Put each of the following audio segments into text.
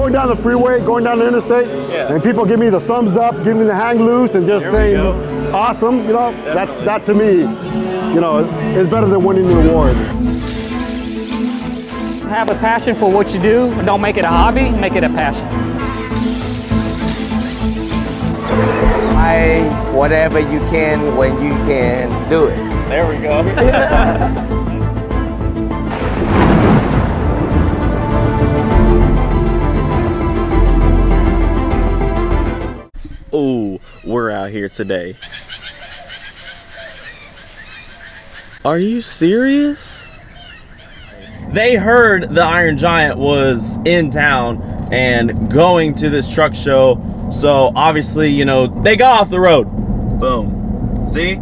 going down the freeway, going down the interstate, and people give me the thumbs up, give me the hang loose, and just saying, awesome, you know, that to me, you know, is better than winning the award. Have a passion for what you do. Don't make it a hobby, make it a passion. Whatever you can when you can do it. There we go. Oh, we're out here today. Are you serious? They heard the Iron Giant was in town and going to this truck show. So obviously, you know, they got off the road. Boom. See?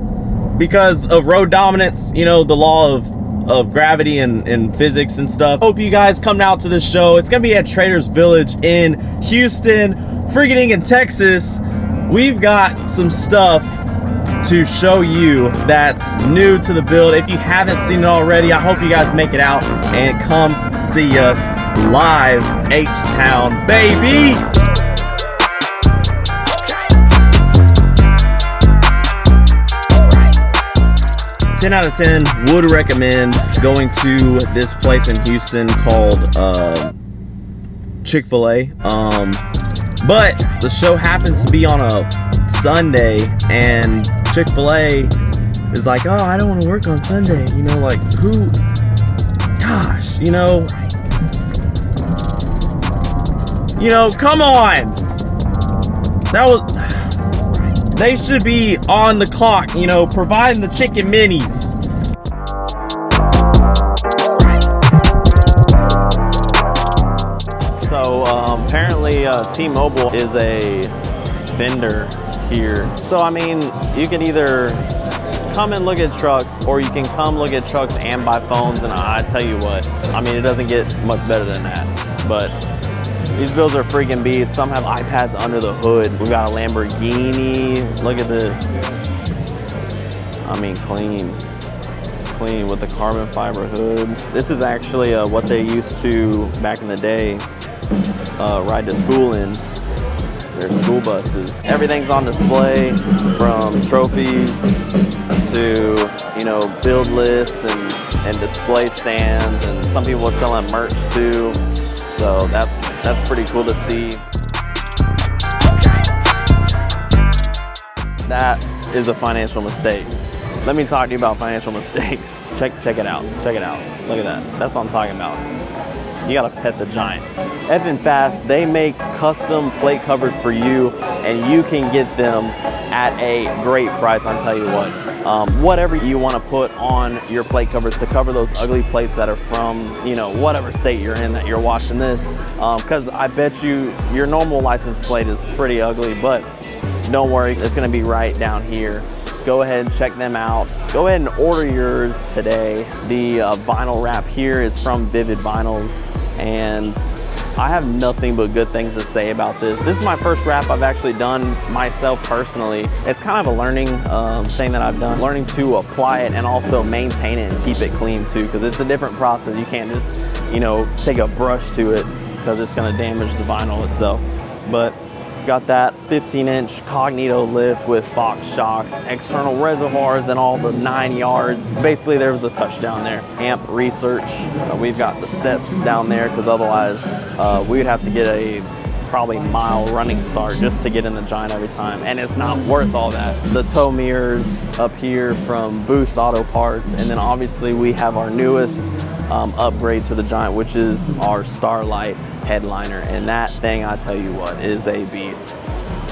Because of road dominance, you know, the law of gravity and physics and stuff. Hope you guys come out to this show. It's gonna be at Traders Village in Houston, freaking in Texas. We've got some stuff to show you that's new to the build. If you haven't seen it already, I hope you guys make it out and come see us live, H-Town, baby! 10 out of 10 would recommend going to this place in Houston called Chick-fil-A. But the show happens to be on a Sunday, and Chick-fil-A is like, oh, I don't want to work on Sunday. You know, like, who? Gosh, you know, come on. That was... They should be on the clock, you know, providing the chicken minis. So apparently T-Mobile is a vendor here. So I mean, you can either come and look at trucks, or you can come look at trucks and buy phones. And I tell you what, I mean, it doesn't get much better than that. But these builds are freaking beasts. Some have iPads under the hood. We got a Lamborghini. Look at this. I mean, clean with the carbon fiber hood. This is actually what they used to, back in the day, ride to school in. Their school buses. Everything's on display, from trophies to, you know, build lists and display stands. And some people are selling merch too. So that's pretty cool to see. That is a financial mistake. Let me talk to you about financial mistakes. Check it out. Check it out. Look at that. That's what I'm talking about. You gotta pet the Giant. Effing fast. They make custom plate covers for you, and you can get them at a great price. I'll tell you what. Whatever you want to put on your plate covers to cover those ugly plates that are from, you know, whatever state you're in that you're watching this, because I bet you your normal license plate is pretty ugly, but don't worry, it's going to be right down here. Go ahead and check them out. Go ahead and order yours today. The vinyl wrap here is from Vivid Vinyls, and I have nothing but good things to say about this. This is my first wrap I've actually done myself personally. It's kind of a learning thing that I've done, learning to apply it and also maintain it and keep it clean too, because it's a different process. You can't just, you know, take a brush to it, because it's gonna damage the vinyl itself. But got that 15-inch Cognito lift with Fox shocks, external reservoirs, and all the 9 yards. Basically, there was a touchdown there. Amp research. We've got the steps down there, because otherwise we would have to get a probably mile running start just to get in the Giant every time, and it's not worth all that. The tow mirrors up here from Boost Auto Parts, and then obviously we have our newest upgrade to the Giant, which is our Starlight headliner, and that thing, I tell you what, is a beast.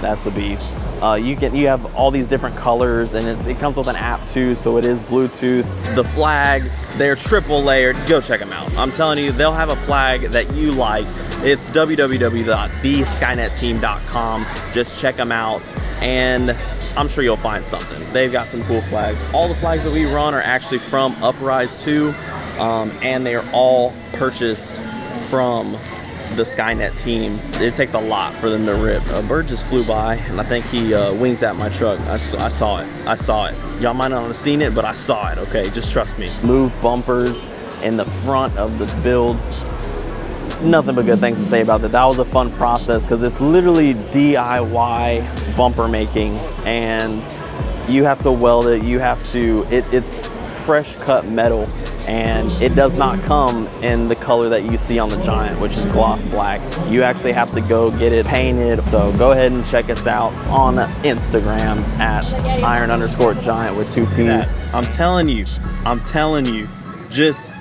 That's a beast. You have all these different colors, and it comes with an app too, so it is Bluetooth. The flags, they're triple layered. Go check them out. I'm telling you, they'll have a flag that you like. It's www.theskynetteam.com. Just check them out, and I'm sure you'll find something. They've got some cool flags. All the flags that we run are actually from Uprise 2, and they are all purchased from the Skynet team. It takes a lot for them to rip. A bird just flew by, and I think he winked at my truck. I saw it. I saw it. Y'all might not have seen it, but I saw it, okay? Just trust me. Move bumpers in the front of the build. nothing but good things to say about that. That was a fun process because it's literally DIY bumper making, and you have to weld it. You have to, it's fresh cut metal, and it does not come in the color that you see on the Giant, which is gloss black. You actually have to go get it painted. So go ahead and check us out on Instagram at iron_giant with 2 T's. I'm telling you, just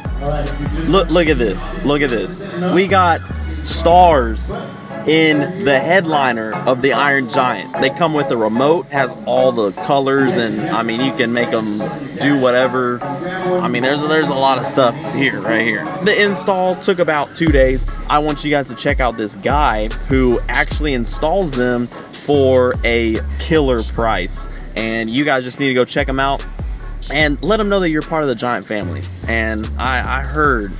look at this. Look at this. We got stars in the headliner of the Iron Giant. They come with a remote, has all the colors, and I mean, you can make them do whatever. I mean, there's a lot of stuff here, right here. The install took about 2 days. I want you guys to check out this guy who actually installs them for a killer price. And you guys just need to go check him out and let them know that you're part of the Giant family. And I heard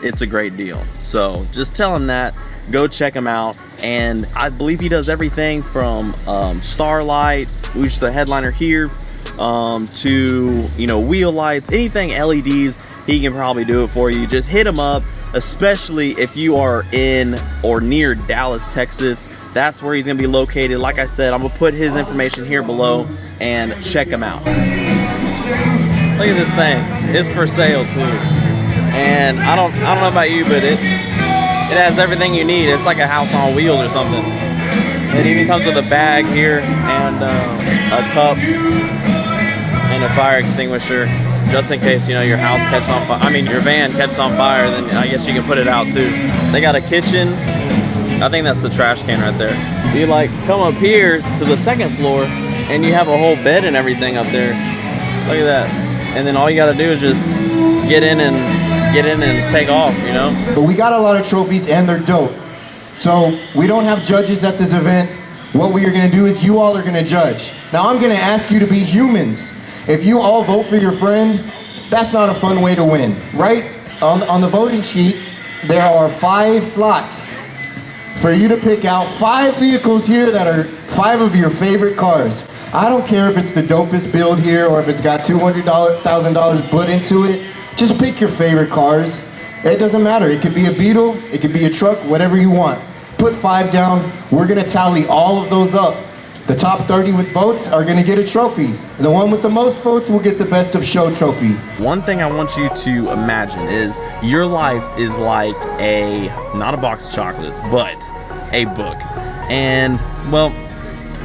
it's a great deal. So just tell him that. Go check him out, and I believe he does everything from starlight, which is the headliner here, to, you know, wheel lights, anything LEDs. He can probably do it for you. Just hit him up, especially if you are in or near Dallas, Texas. That's where he's gonna be located. Like I said, I'm gonna put his information here below, and check him out. Look at this thing. It's for sale too, and I don't know about you, but it has everything you need. It's like a house on wheels or something. It even comes with a bag here and a cup and a fire extinguisher, just in case, you know, your house catches on fire. I mean, your van catches on fire, then I guess you can put it out too. They got a kitchen. I think that's the trash can right there. You like come up here to the second floor, and you have a whole bed and everything up there. Look at that. And then all you got to do is just get in and take off, you know? But we got a lot of trophies, and they're dope. So we don't have judges at this event. What we are gonna do is you all are gonna judge. Now I'm gonna ask you to be humans. If you all vote for your friend, that's not a fun way to win, right? On the voting sheet, there are 5 slots for you to pick out 5 vehicles here that are 5 of your favorite cars. I don't care if it's the dopest build here or if it's got $200,000 put into it. Just pick your favorite cars. It doesn't matter. It could be a Beetle, it could be a truck, whatever you want. Put 5 down. We're gonna tally all of those up. The top 30 with votes are gonna get a trophy. The one with the most votes will get the best of show trophy. One thing I want you to imagine is your life is like not a box of chocolates, but a book. And well,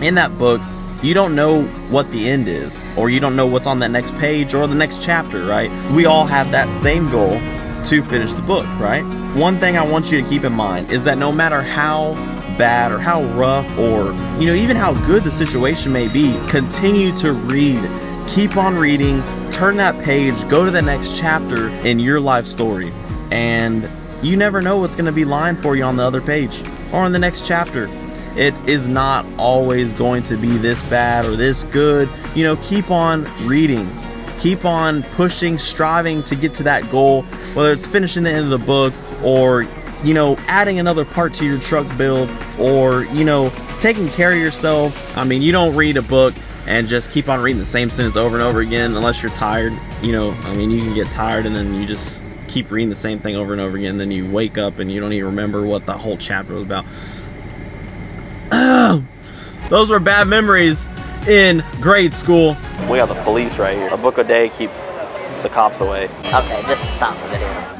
in that book, you don't know what the end is, or you don't know what's on that next page or the next chapter, right? We all have that same goal to finish the book, right? One thing I want you to keep in mind is that no matter how bad or how rough or, you know, even how good the situation may be, continue to read. Keep on reading, turn that page, go to the next chapter in your life story. And you never know what's gonna be lying for you on the other page or on the next chapter. It is not always going to be this bad or this good. You know, keep on reading. Keep on pushing, striving to get to that goal, whether it's finishing the end of the book or, you know, adding another part to your truck build or, you know, taking care of yourself. I mean, you don't read a book and just keep on reading the same sentence over and over again unless you're tired. You know, I mean, you can get tired and then you just keep reading the same thing over and over again. Then you wake up and you don't even remember what the whole chapter was about. Those were bad memories in grade school. We got the police right here. A book a day keeps the cops away. Okay, just stop the video.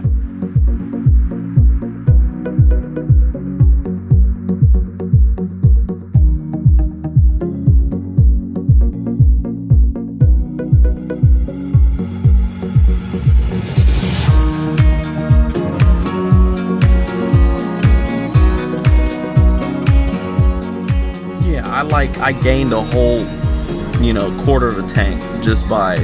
I gained a whole, you know, quarter of a tank just by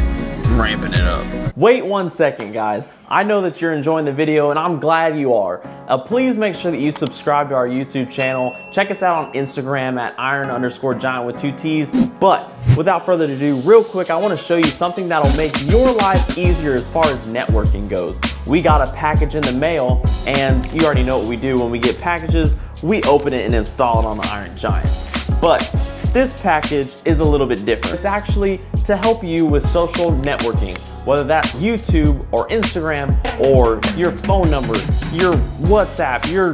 ramping it up. Wait 1 second, guys. I know that you're enjoying the video and I'm glad you are. Please make sure that you subscribe to our YouTube channel. Check us out on Instagram at iron_giant with 2 T's. But without further ado, real quick, I want to show you something that'll make your life easier as far as networking goes. We got a package in the mail, and you already know what we do when we get packages. We open it and install it on the Iron Giant. But this package is a little bit different. It's actually to help you with social networking, whether that's YouTube or Instagram or your phone number, your WhatsApp, your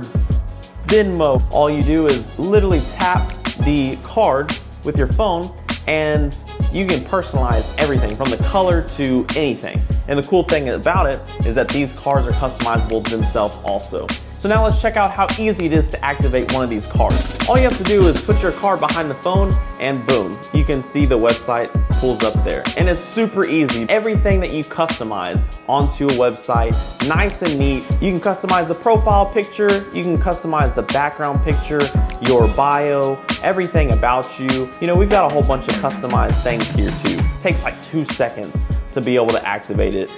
Venmo. All you do is literally tap the card with your phone and you can personalize everything from the color to anything. And the cool thing about it is that these cards are customizable themselves also. So now let's check out how easy it is to activate one of these cards. All you have to do is put your card behind the phone and boom, you can see the website pulls up there. And it's super easy. Everything that you customize onto a website, nice and neat. You can customize the profile picture, you can customize the background picture, your bio, everything about you. You know, we've got a whole bunch of customized things here too. It takes like 2 seconds to be able to activate it.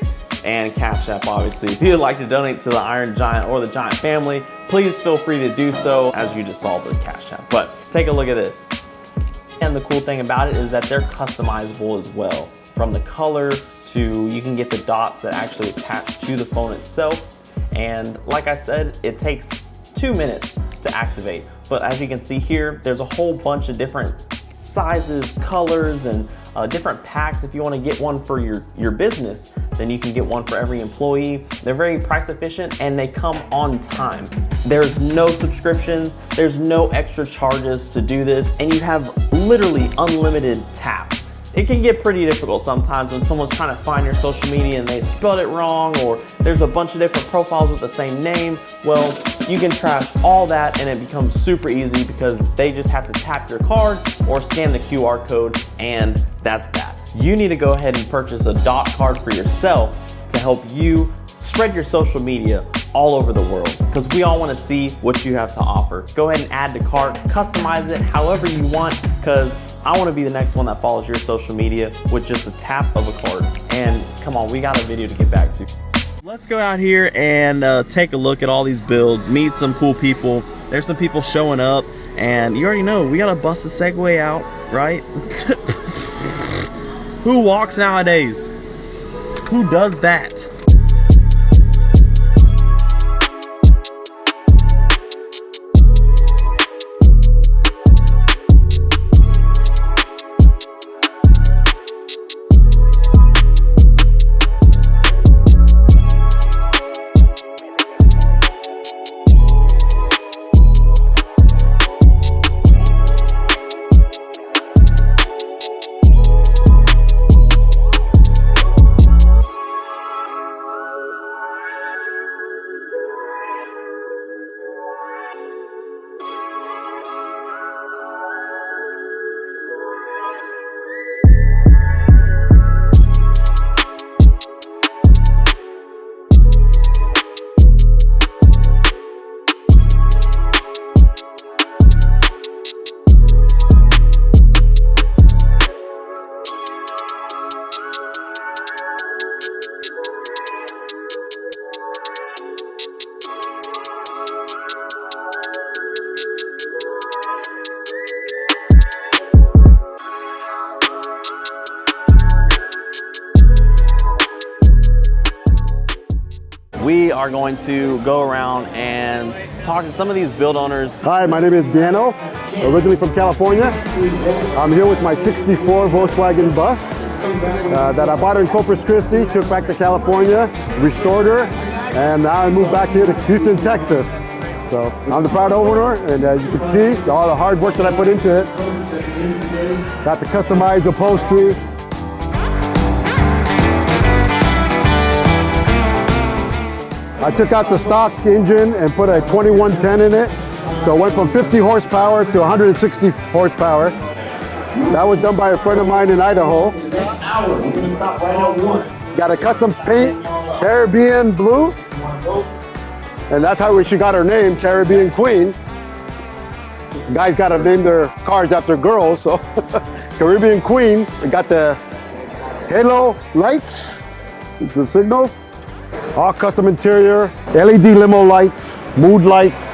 And Cash App, obviously. If you'd like to donate to the Iron Giant or the Giant family, please feel free to do so as you just saw the Cash App. But take a look at this. And the cool thing about it is that they're customizable as well. From the color to, you can get the dots that actually attach to the phone itself. And like I said, it takes 2 minutes to activate. But as you can see here, there's a whole bunch of different sizes, colors, and different packs. If you want to get one for your business, then you can get one for every employee. They're very price efficient and they come on time. There's no subscriptions, there's no extra charges to do this, and you have literally unlimited taps. It can get pretty difficult sometimes when someone's trying to find your social media and they spelled it wrong, or there's a bunch of different profiles with the same name. Well, you can trash all that and it becomes super easy because they just have to tap your card or scan the QR code, and that's that. You need to go ahead and purchase a dot card for yourself to help you spread your social media all over the world, because we all want to see what you have to offer. Go ahead and add to cart, customize it however you want, because I want to be the next one that follows your social media with just a tap of a card. And come on, we got a video to get back to. Let's go out here and take a look at all these builds, meet some cool people. There's some people showing up, and you already know we gotta bust the Segway out, right? Who walks nowadays? Who does that? We are going to go around and talk to some of these build owners. Hi, my name is Dano, originally from California. I'm here with my 64 Volkswagen bus that I bought in Corpus Christi, took back to California, restored her, and now I moved back here to Houston, Texas. So I'm the proud owner, and as you can see, all the hard work that I put into it. Got the customized upholstery. I took out the stock engine and put a 2110 in it. So it went from 50 horsepower to 160 horsepower. That was done by a friend of mine in Idaho. Got a custom paint, Caribbean blue. And that's how she got her name, Caribbean Queen. Guys gotta name their cars after girls, so Caribbean Queen. We got the halo lights, the signals. All custom interior, LED limo lights, mood lights,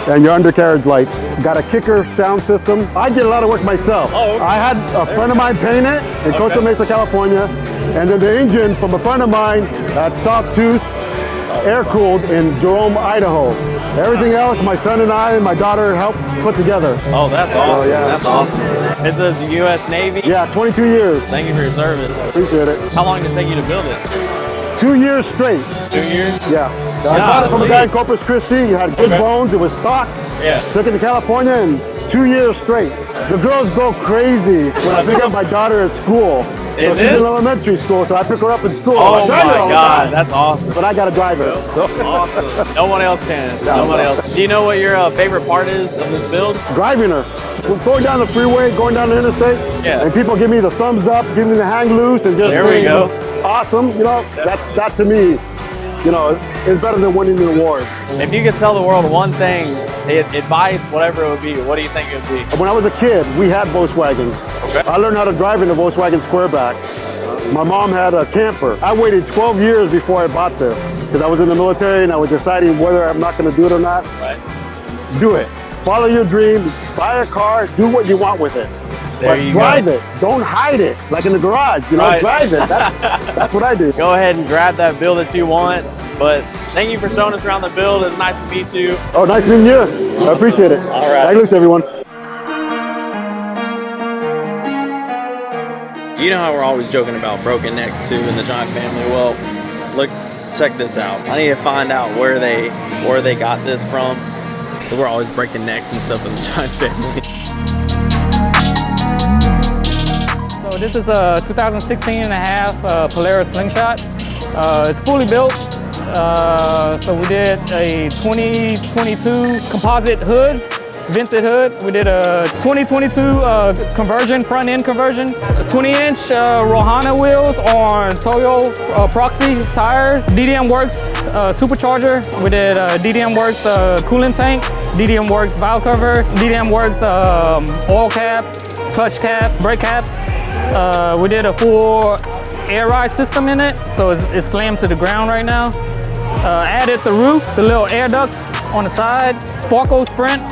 and your undercarriage lights. Got a kicker sound system. I did a lot of work myself. Oh, okay. I had a friend of mine paint it in Costa Mesa, California, and then the engine from a friend of mine at Sawtooth Air Cooled in Jerome, Idaho. Everything else, my son and I and my daughter helped put together. Oh, that's awesome. yeah. That's awesome. Is this U.S. Navy? Yeah, 22 years. Thank you for your service. Appreciate it. How long did it take you to build it? 2 years straight. 2 years? Yeah. I bought it from a guy in Corpus Christi. He had good bones. It was stock. Yeah. Took it to California and 2 years straight. The girls go crazy when I pick up my daughter at school. So she's in elementary school, so I pick her up in school. Oh my God, that's awesome. But I gotta drive her. Awesome. No one else can. No one else. Do you know what your favorite part is of this build? Driving her. We're going down the freeway, going down the interstate, and people give me the thumbs up, give me the hang loose, and just there we go. Awesome. You know, that to me, you know, is better than winning the award. If you could tell the world one thing, advice, whatever it would be, what do you think it would be? When I was a kid, we had Volkswagens. Okay. I learned how to drive in a Volkswagen Squareback. My mom had a camper. I waited 12 years before I bought this because I was in the military and I was deciding whether I'm not going to do it or not. Right. Do it. Follow your dream. Buy a car. Do what you want with it. There but you drive go. it. Don't hide it like in the garage. You know, Right. drive it. That's what I do. Go ahead and grab that build that you want. But thank you for showing us around the build. It's nice to meet you. Oh, nice meeting you. I appreciate it. All right. Thanks, everyone. You know how we're always joking about broken necks too in the Giant family? Well, look, check this out. I need to find out where they got this from. So we're always breaking necks and stuff in the Giant family. So this is a 2016 and a half Polaris Slingshot. It's fully built. So we did a 2022 composite hood, vented hood. We did a 2022 conversion, front end conversion. 20-inch Rohana wheels on Toyo Proxy tires. DDM Works supercharger. We did DDM Works coolant tank, DDM Works valve cover, DDM Works oil cap, clutch cap, brake caps. We did a full air ride system in it, so it's slammed to the ground right now. Added the roof, the little air ducts on the side, Sparko Sprint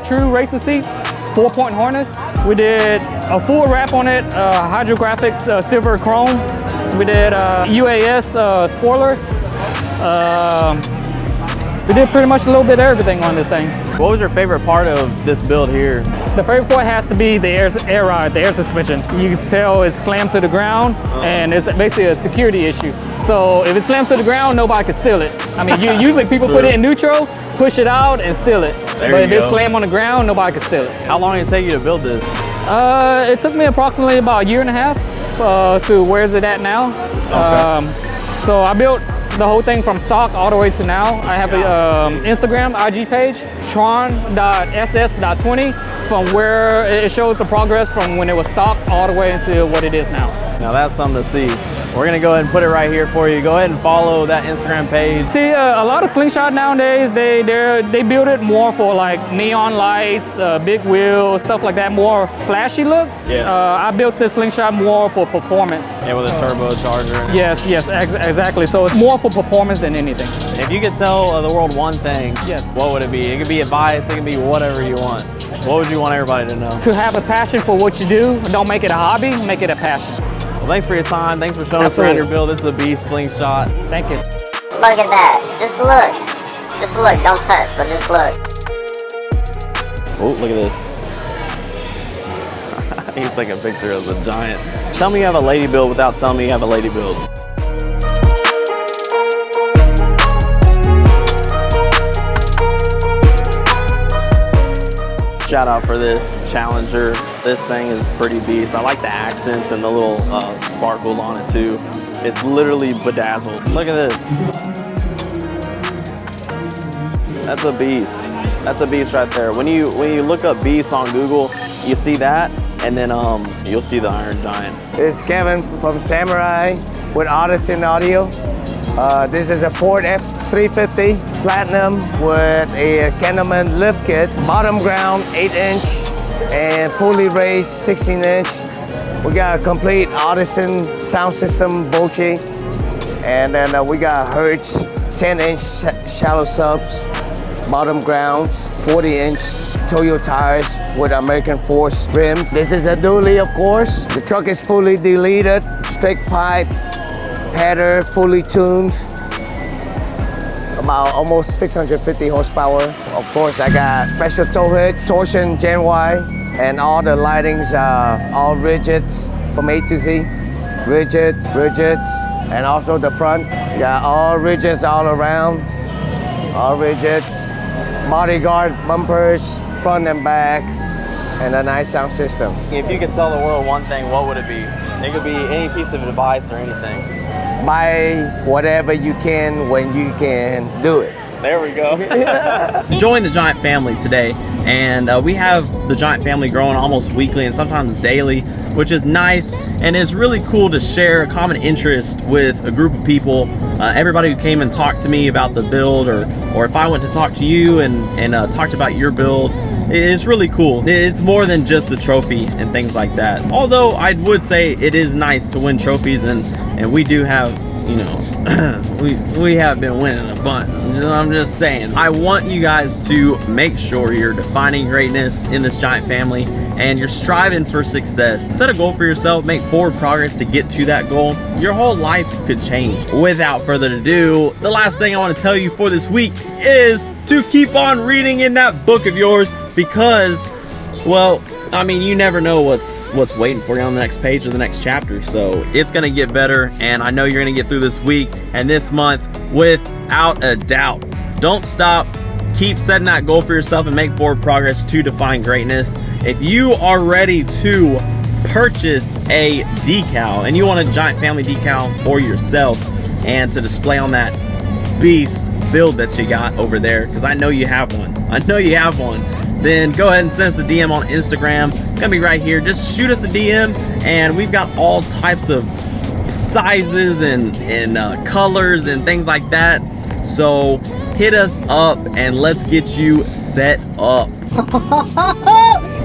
true racing seats, 4-point harness. We did a full wrap on it, Hydrographics silver chrome. We did UAS spoiler. We did pretty much a little bit of everything on this thing. What was your favorite part of this build here? The favorite part has to be the air ride, the air suspension. You can tell it's slammed to the ground, and it's basically a security issue. So if it's slammed to the ground, nobody can steal it. I mean, usually people put it in neutral, push it out, and steal it. But if it's slammed on the ground, nobody can steal it. How long did it take you to build this? It took me approximately about a year and a half to where is it at now. Okay. So I built the whole thing from stock all the way to now. I have an Instagram, IG page, tron.ss.20, from where it shows the progress from when it was stock all the way into what it is now. Now that's something to see. We're gonna go ahead and put it right here for you. Go ahead and follow that Instagram page. See, a lot of Slingshot nowadays, they build it more for like neon lights, big wheels, stuff like that, more flashy look. Yeah. I built this Slingshot more for performance. Yeah, with a turbocharger. Yes, exactly. So it's more for performance than anything. If you could tell the world one thing, yes, what would it be? It could be advice, it could be whatever you want. What would you want everybody to know? To have a passion for what you do. Don't make it a hobby, make it a passion. Well, thanks for your time. Thanks for showing us around your build. This is a beast Slingshot. Thank you. Look at that. Just look. Just look. Don't touch, but just look. Oh, look at this. He's taking a picture of the Giant. Tell me you have a lady build without telling me you have a lady build. Shout out for this Challenger. This thing is pretty beast. I like the accents and the little sparkle on it too. It's literally bedazzled. Look at this. That's a beast. That's a beast right there. When you look up beast on Google, you see that, and then you'll see the Iron Giant. This is Kevin from Samurai with Odyssey Audio. This is a Ford F350 Platinum with a Candleman lift kit. Bottom ground 8-inch and fully raised 16-inch. We got a complete Odyssey sound system, Boche. And then we got Hertz 10-inch shallow subs, bottom grounds, 40-inch Toyo tires with American Force rim. This is a dually, of course. The truck is fully deleted, straight pipe, header fully tuned, about almost 650 horsepower. Of course, I got special tow hitch, torsion Gen Y, and all the lightings are all rigids from A to Z. Rigids, and also the front. Got all rigids all around, all rigids. Bodyguard bumpers, front and back, and a nice sound system. If you could tell the world one thing, what would it be? It could be any piece of advice or anything. Buy whatever you can when you can do it. There we go. Join the Giant family today, and we have the Giant family growing almost weekly and sometimes daily, which is nice, and it's really cool to share a common interest with a group of people. Everybody who came and talked to me about the build, or if I went to talk to you and talked about your build, it's really cool. It's more than just a trophy and things like that. Although I would say it is nice to win trophies, and we do have, you know, we have been winning a bunch. I'm just saying, I want you guys to make sure you're defining greatness in this Giant family and you're striving for success. Set a goal for yourself, make forward progress to get to that goal. Your whole life could change. Without further ado, the last thing I want to tell you for this week is to keep on reading in that book of yours, because, well, I mean, you never know what's waiting for you on the next page or the next chapter. So it's gonna get better, and I know you're gonna get through this week and this month without a doubt. Don't stop. Keep setting that goal for yourself and make forward progress to define greatness. If you are ready to purchase a decal and you want a Giant family decal for yourself and to display on that beast build that you got over there, because I know you have one. I know you have one. Then go ahead and send us a DM on Instagram. It's gonna be right here. Just shoot us a DM, and we've got all types of sizes and colors and things like that. So hit us up and let's get you set up.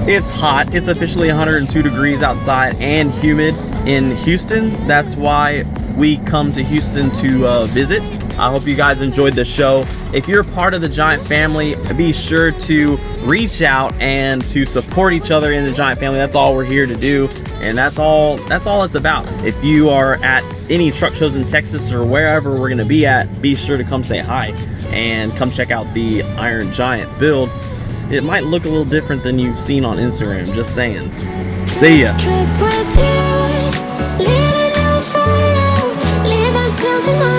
It's hot. It's officially 102 degrees outside and humid in Houston. That's why we come to Houston to visit. I hope you guys enjoyed the show. If you're part of the Giant family, be sure to reach out and to support each other in the Giant family. That's all we're here to do, and that's all it's about. If you are at any truck shows in Texas or wherever we're gonna be at, be sure to come say hi and come check out the Iron Giant build. It might look a little different than you've seen on Instagram, just saying. See ya. Trip with you, leading you for love, lead us till tomorrow.